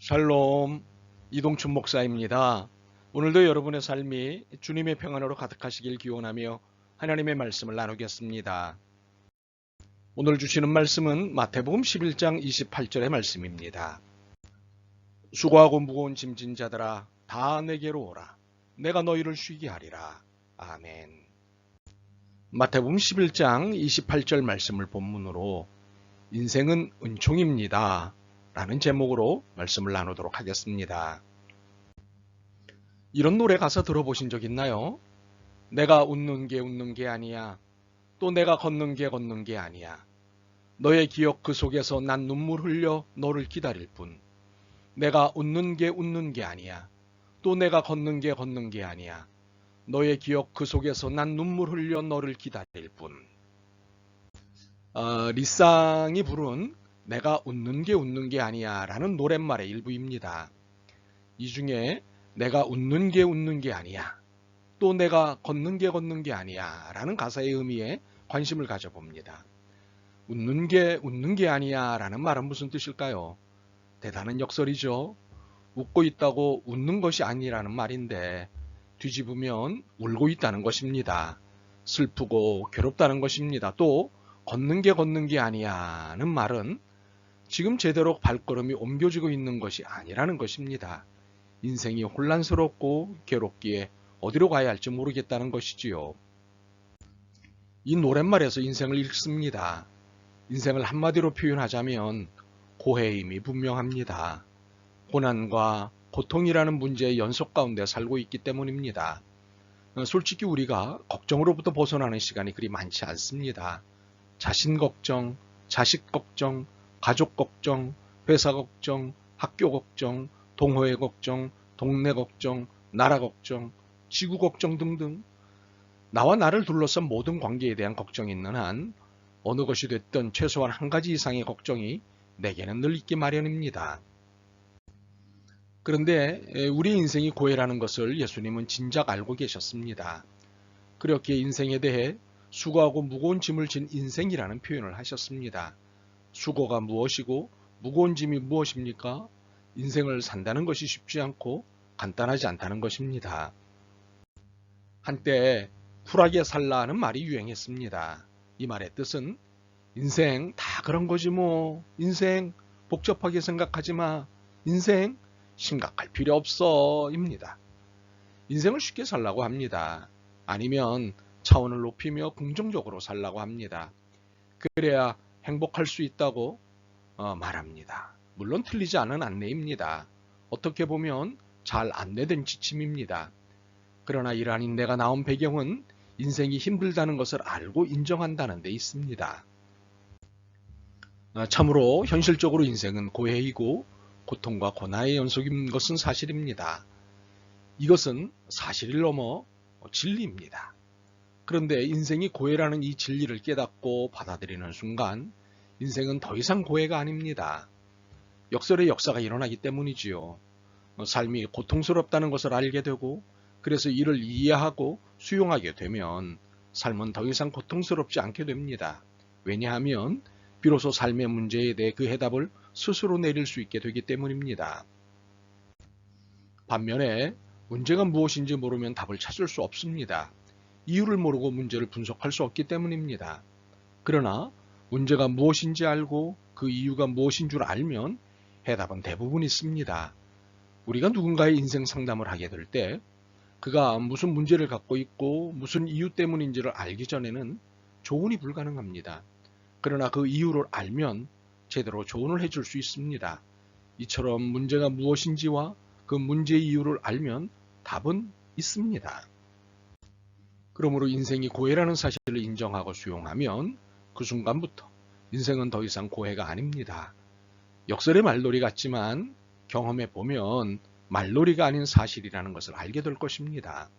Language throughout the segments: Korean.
샬롬, 이동춘 목사입니다. 오늘도 여러분의 삶이 주님의 평안으로 가득하시길 기원하며 하나님의 말씀을 나누겠습니다. 오늘 주시는 말씀은 마태복음 11장 28절의 말씀입니다. 수고하고 무거운 짐진 자들아 다 내게로 오라. 내가 너희를 쉬게 하리라. 아멘. 마태복음 11장 28절 말씀을 본문으로 인생은 은총입니다 라는 제목으로 말씀을 나누도록 하겠습니다. 이런 노래 가사 들어보신 적 있나요? 내가 웃는 게 아니야. 또 내가 걷는 게 아니야. 너의 기억 그 속에서 난 눈물 흘려 너를 기다릴 뿐. 내가 웃는 게 아니야. 또 내가 걷는 게 아니야. 너의 기억 그 속에서 난 눈물 흘려 너를 기다릴 뿐. 리쌍이 부른 내가 웃는 게 아니야 라는 노랫말의 일부입니다. 이 중에 내가 웃는 게 아니야. 또 내가 걷는 게 아니야 라는 가사의 의미에 관심을 가져봅니다. 웃는 게 아니야 라는 말은 무슨 뜻일까요? 대단한 역설이죠. 웃고 있다고 웃는 것이 아니라는 말인데 뒤집으면 울고 있다는 것입니다. 슬프고 괴롭다는 것입니다. 또 걷는 게 아니야는 말은 지금 제대로 발걸음이 옮겨지고 있는 것이 아니라는 것입니다. 인생이 혼란스럽고 괴롭기에 어디로 가야 할지 모르겠다는 것이지요. 이 노랫말에서 인생을 읽습니다. 인생을 한마디로 표현하자면 고해임이 분명합니다. 고난과 고통이라는 문제의 연속 가운데 살고 있기 때문입니다. 솔직히 우리가 걱정으로부터 벗어나는 시간이 그리 많지 않습니다. 자신 걱정, 자식 걱정, 가족 걱정, 회사 걱정, 학교 걱정, 동호회 걱정, 동네 걱정, 나라 걱정, 지구 걱정 등등 나와 나를 둘러싼 모든 관계에 대한 걱정이 있는 한 어느 것이 됐든 최소한 한 가지 이상의 걱정이 내게는 늘 있기 마련입니다. 그런데 우리 인생이 고해라는 것을 예수님은 진작 알고 계셨습니다. 그렇게 인생에 대해 수고하고 무거운 짐을 진 인생이라는 표현을 하셨습니다. 수고가 무엇이고 무거운 짐이 무엇입니까? 인생을 산다는 것이 쉽지 않고 간단하지 않다는 것입니다. 한때 쿨하게 살라는 말이 유행했습니다. 이 말의 뜻은 인생 다 그런 거지 뭐. 인생 복잡하게 생각하지 마. 인생 심각할 필요 없어 입니다. 인생을 쉽게 살라고 합니다. 아니면 차원을 높이며 긍정적으로 살라고 합니다. 그래야 행복할 수 있다고 말합니다. 물론 틀리지 않은 안내입니다. 어떻게 보면 잘 안내된 지침입니다. 그러나 이러한 인내가 나온 배경은 인생이 힘들다는 것을 알고 인정한다는 데 있습니다. 참으로 현실적으로 인생은 고해이고 고통과 고난의 연속인 것은 사실입니다. 이것은 사실을 넘어 진리입니다. 그런데 인생이 고해라는 이 진리를 깨닫고 받아들이는 순간 인생은 더 이상 고해가 아닙니다. 역설의 역사가 일어나기 때문이지요. 삶이 고통스럽다는 것을 알게 되고 그래서 이를 이해하고 수용하게 되면 삶은 더 이상 고통스럽지 않게 됩니다. 왜냐하면 비로소 삶의 문제에 대해 그 해답을 스스로 내릴 수 있게 되기 때문입니다. 반면에 문제가 무엇인지 모르면 답을 찾을 수 없습니다. 이유를 모르고 문제를 분석할 수 없기 때문입니다. 그러나 문제가 무엇인지 알고 그 이유가 무엇인 줄 알면 해답은 대부분 있습니다. 우리가 누군가의 인생 상담을 하게 될 때 그가 무슨 문제를 갖고 있고 무슨 이유 때문인지를 알기 전에는 조언이 불가능합니다. 그러나 그 이유를 알면 제대로 조언을 해줄 수 있습니다. 이처럼 문제가 무엇인지와 그 문제의 이유를 알면 답은 있습니다. 그러므로 인생이 고해라는 사실을 인정하고 수용하면 그 순간부터 인생은 더 이상 고해가 아닙니다. 역설의 말놀이 같지만 경험해 보면 말놀이가 아닌 사실이라는 것을 알게 될 것입니다.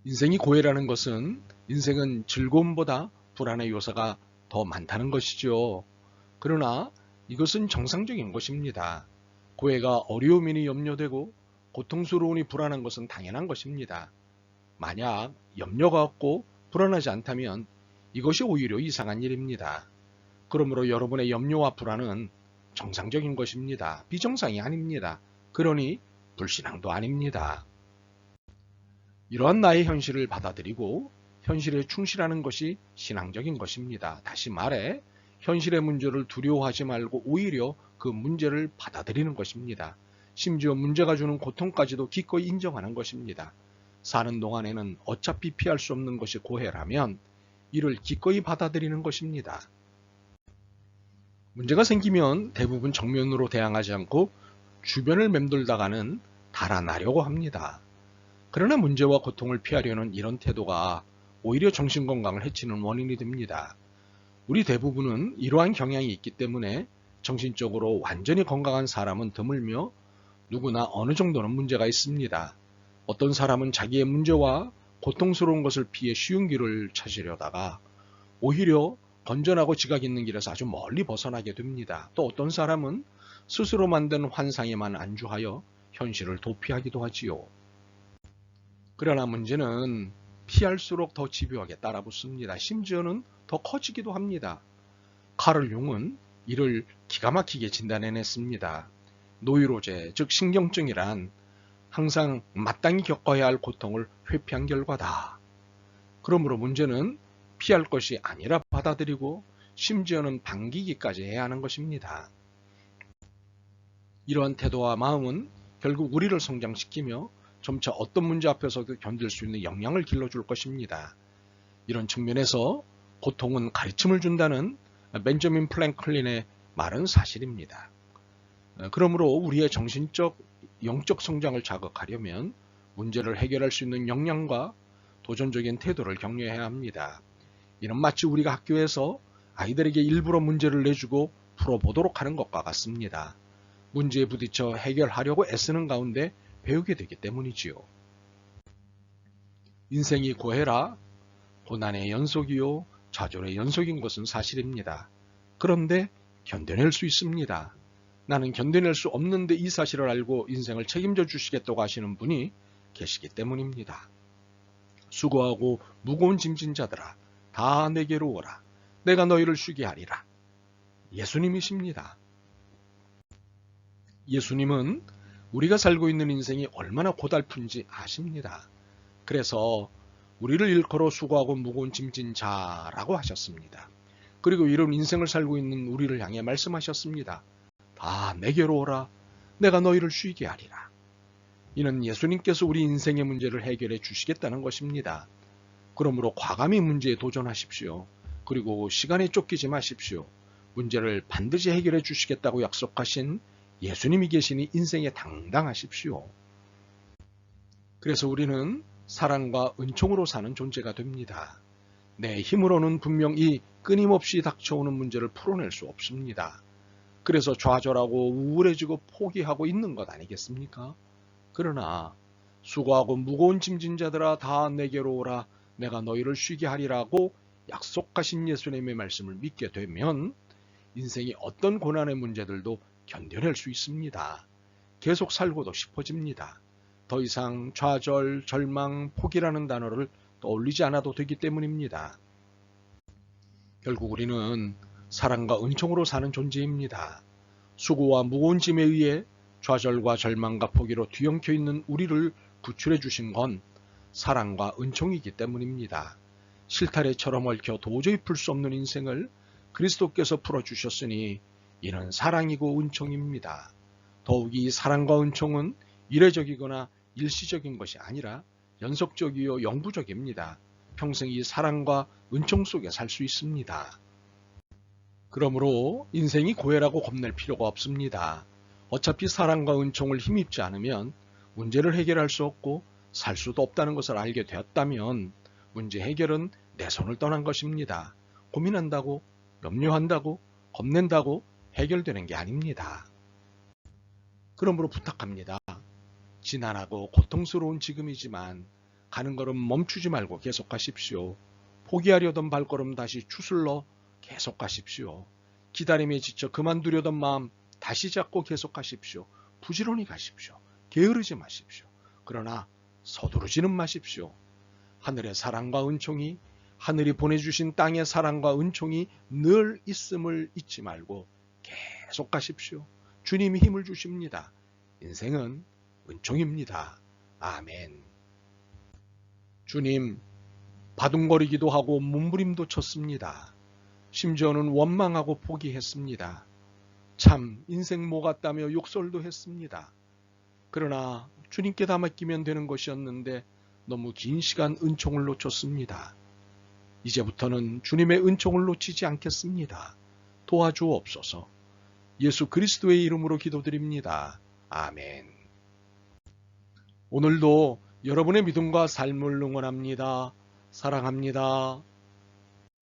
인생이 고해라는 것은 인생은 즐거움보다 불안의 요소가 더 많다는 것이죠. 그러나 이것은 정상적인 것입니다. 고해가 어려움이니 염려되고 고통스러우니 불안한 것은 당연한 것입니다. 만약 염려가 없고 불안하지 않다면 이것이 오히려 이상한 일입니다. 그러므로 여러분의 염려와 불안은 정상적인 것입니다. 비정상이 아닙니다. 그러니 불신앙도 아닙니다. 이러한 나의 현실을 받아들이고 현실에 충실하는 것이 신앙적인 것입니다. 다시 말해 현실의 문제를 두려워하지 말고 오히려 그 문제를 받아들이는 것입니다. 심지어 문제가 주는 고통까지도 기꺼이 인정하는 것입니다. 사는 동안에는 어차피 피할 수 없는 것이 고해라면 이를 기꺼이 받아들이는 것입니다. 문제가 생기면 대부분 정면으로 대항하지 않고 주변을 맴돌다가는 달아나려고 합니다. 그러나 문제와 고통을 피하려는 이런 태도가 오히려 정신건강을 해치는 원인이 됩니다. 우리 대부분은 이러한 경향이 있기 때문에 정신적으로 완전히 건강한 사람은 드물며 누구나 어느 정도는 문제가 있습니다. 어떤 사람은 자기의 문제와 고통스러운 것을 피해 쉬운 길을 찾으려다가 오히려 건전하고 지각 있는 길에서 아주 멀리 벗어나게 됩니다. 또 어떤 사람은 스스로 만든 환상에만 안주하여 현실을 도피하기도 하지요. 그러나 문제는 피할수록 더 집요하게 따라붙습니다. 심지어는 더 커지기도 합니다. 카를 융은 이를 기가 막히게 진단해냈습니다. 노이로제, 즉 신경증이란 항상 마땅히 겪어야 할 고통을 회피한 결과다. 그러므로 문제는 피할 것이 아니라 받아들이고 심지어는 반기기까지 해야 하는 것입니다. 이러한 태도와 마음은 결국 우리를 성장시키며 점차 어떤 문제 앞에서도 견딜 수 있는 역량을 길러줄 것입니다. 이런 측면에서 고통은 가르침을 준다는 벤저민 프랭클린의 말은 사실입니다. 그러므로 우리의 정신적, 영적 성장을 자극하려면 문제를 해결할 수 있는 역량과 도전적인 태도를 격려해야 합니다. 이는 마치 우리가 학교에서 아이들에게 일부러 문제를 내주고 풀어보도록 하는 것과 같습니다. 문제에 부딪혀 해결하려고 애쓰는 가운데 배우게 되기 때문이지요. 인생이 고해라, 고난의 연속이요, 좌절의 연속인 것은 사실입니다. 그런데 견뎌낼 수 있습니다. 나는 견뎌낼 수 없는데 이 사실을 알고 인생을 책임져 주시겠다고 하시는 분이 계시기 때문입니다. 수고하고 무거운 짐진 자들아, 다 내게로 오라. 내가 너희를 쉬게 하리라. 예수님이십니다. 예수님은 우리가 살고 있는 인생이 얼마나 고달픈지 아십니다. 그래서 우리를 일컬어 수고하고 무거운 짐진 자라고 하셨습니다. 그리고 이런 인생을 살고 있는 우리를 향해 말씀하셨습니다. 다 내게로 오라. 내가 너희를 쉬게 하리라. 이는 예수님께서 우리 인생의 문제를 해결해 주시겠다는 것입니다. 그러므로 과감히 문제에 도전하십시오. 그리고 시간에 쫓기지 마십시오. 문제를 반드시 해결해 주시겠다고 약속하신 예수님이 계시니 인생에 당당하십시오. 그래서 우리는 사랑과 은총으로 사는 존재가 됩니다. 내 힘으로는 분명 이 끊임없이 닥쳐오는 문제를 풀어낼 수 없습니다. 그래서 좌절하고 우울해지고 포기하고 있는 것 아니겠습니까? 그러나 수고하고 무거운 짐진 자들아 다 내게로 오라. 내가 너희를 쉬게 하리라고 약속하신 예수님의 말씀을 믿게 되면 인생의 어떤 고난의 문제들도 견뎌낼 수 있습니다. 계속 살고도 싶어집니다. 더 이상 좌절, 절망, 포기라는 단어를 떠올리지 않아도 되기 때문입니다. 결국 우리는 사랑과 은총으로 사는 존재입니다. 수고와 무거운 짐에 의해 좌절과 절망과 포기로 뒤엉켜 있는 우리를 구출해 주신 건 사랑과 은총이기 때문입니다. 실타래처럼 얽혀 도저히 풀 수 없는 인생을 그리스도께서 풀어주셨으니 이는 사랑이고 은총입니다. 더욱이 이 사랑과 은총은 이례적이거나 일시적인 것이 아니라 연속적이요 영구적입니다. 평생 이 사랑과 은총 속에 살 수 있습니다. 그러므로 인생이 고해라고 겁낼 필요가 없습니다. 어차피 사랑과 은총을 힘입지 않으면 문제를 해결할 수 없고 살 수도 없다는 것을 알게 되었다면 문제 해결은 내 손을 떠난 것입니다. 고민한다고, 염려한다고, 겁낸다고 해결되는 게 아닙니다. 그러므로 부탁합니다. 지난하고 고통스러운 지금이지만 가는 걸음 멈추지 말고 계속하십시오. 포기하려던 발걸음 다시 추슬러 계속하십시오. 기다림에 지쳐 그만두려던 마음 다시 잡고 계속하십시오. 부지런히 가십시오. 게으르지 마십시오. 그러나 서두르지는 마십시오. 하늘의 사랑과 은총이, 하늘이 보내주신 땅의 사랑과 은총이 늘 있음을 잊지 말고 계속 가십시오. 주님이 힘을 주십니다. 인생은 은총입니다. 아멘. 주님, 바둥거리기도 하고 몸부림도 쳤습니다. 심지어는 원망하고 포기했습니다. 참 인생 뭐 같다며 욕설도 했습니다. 그러나 주님께 다 맡기면 되는 것이었는데 너무 긴 시간 은총을 놓쳤습니다. 이제부터는 주님의 은총을 놓치지 않겠습니다. 도와주옵소서. 예수 그리스도의 이름으로 기도드립니다. 아멘. 오늘도 여러분의 믿음과 삶을 응원합니다. 사랑합니다.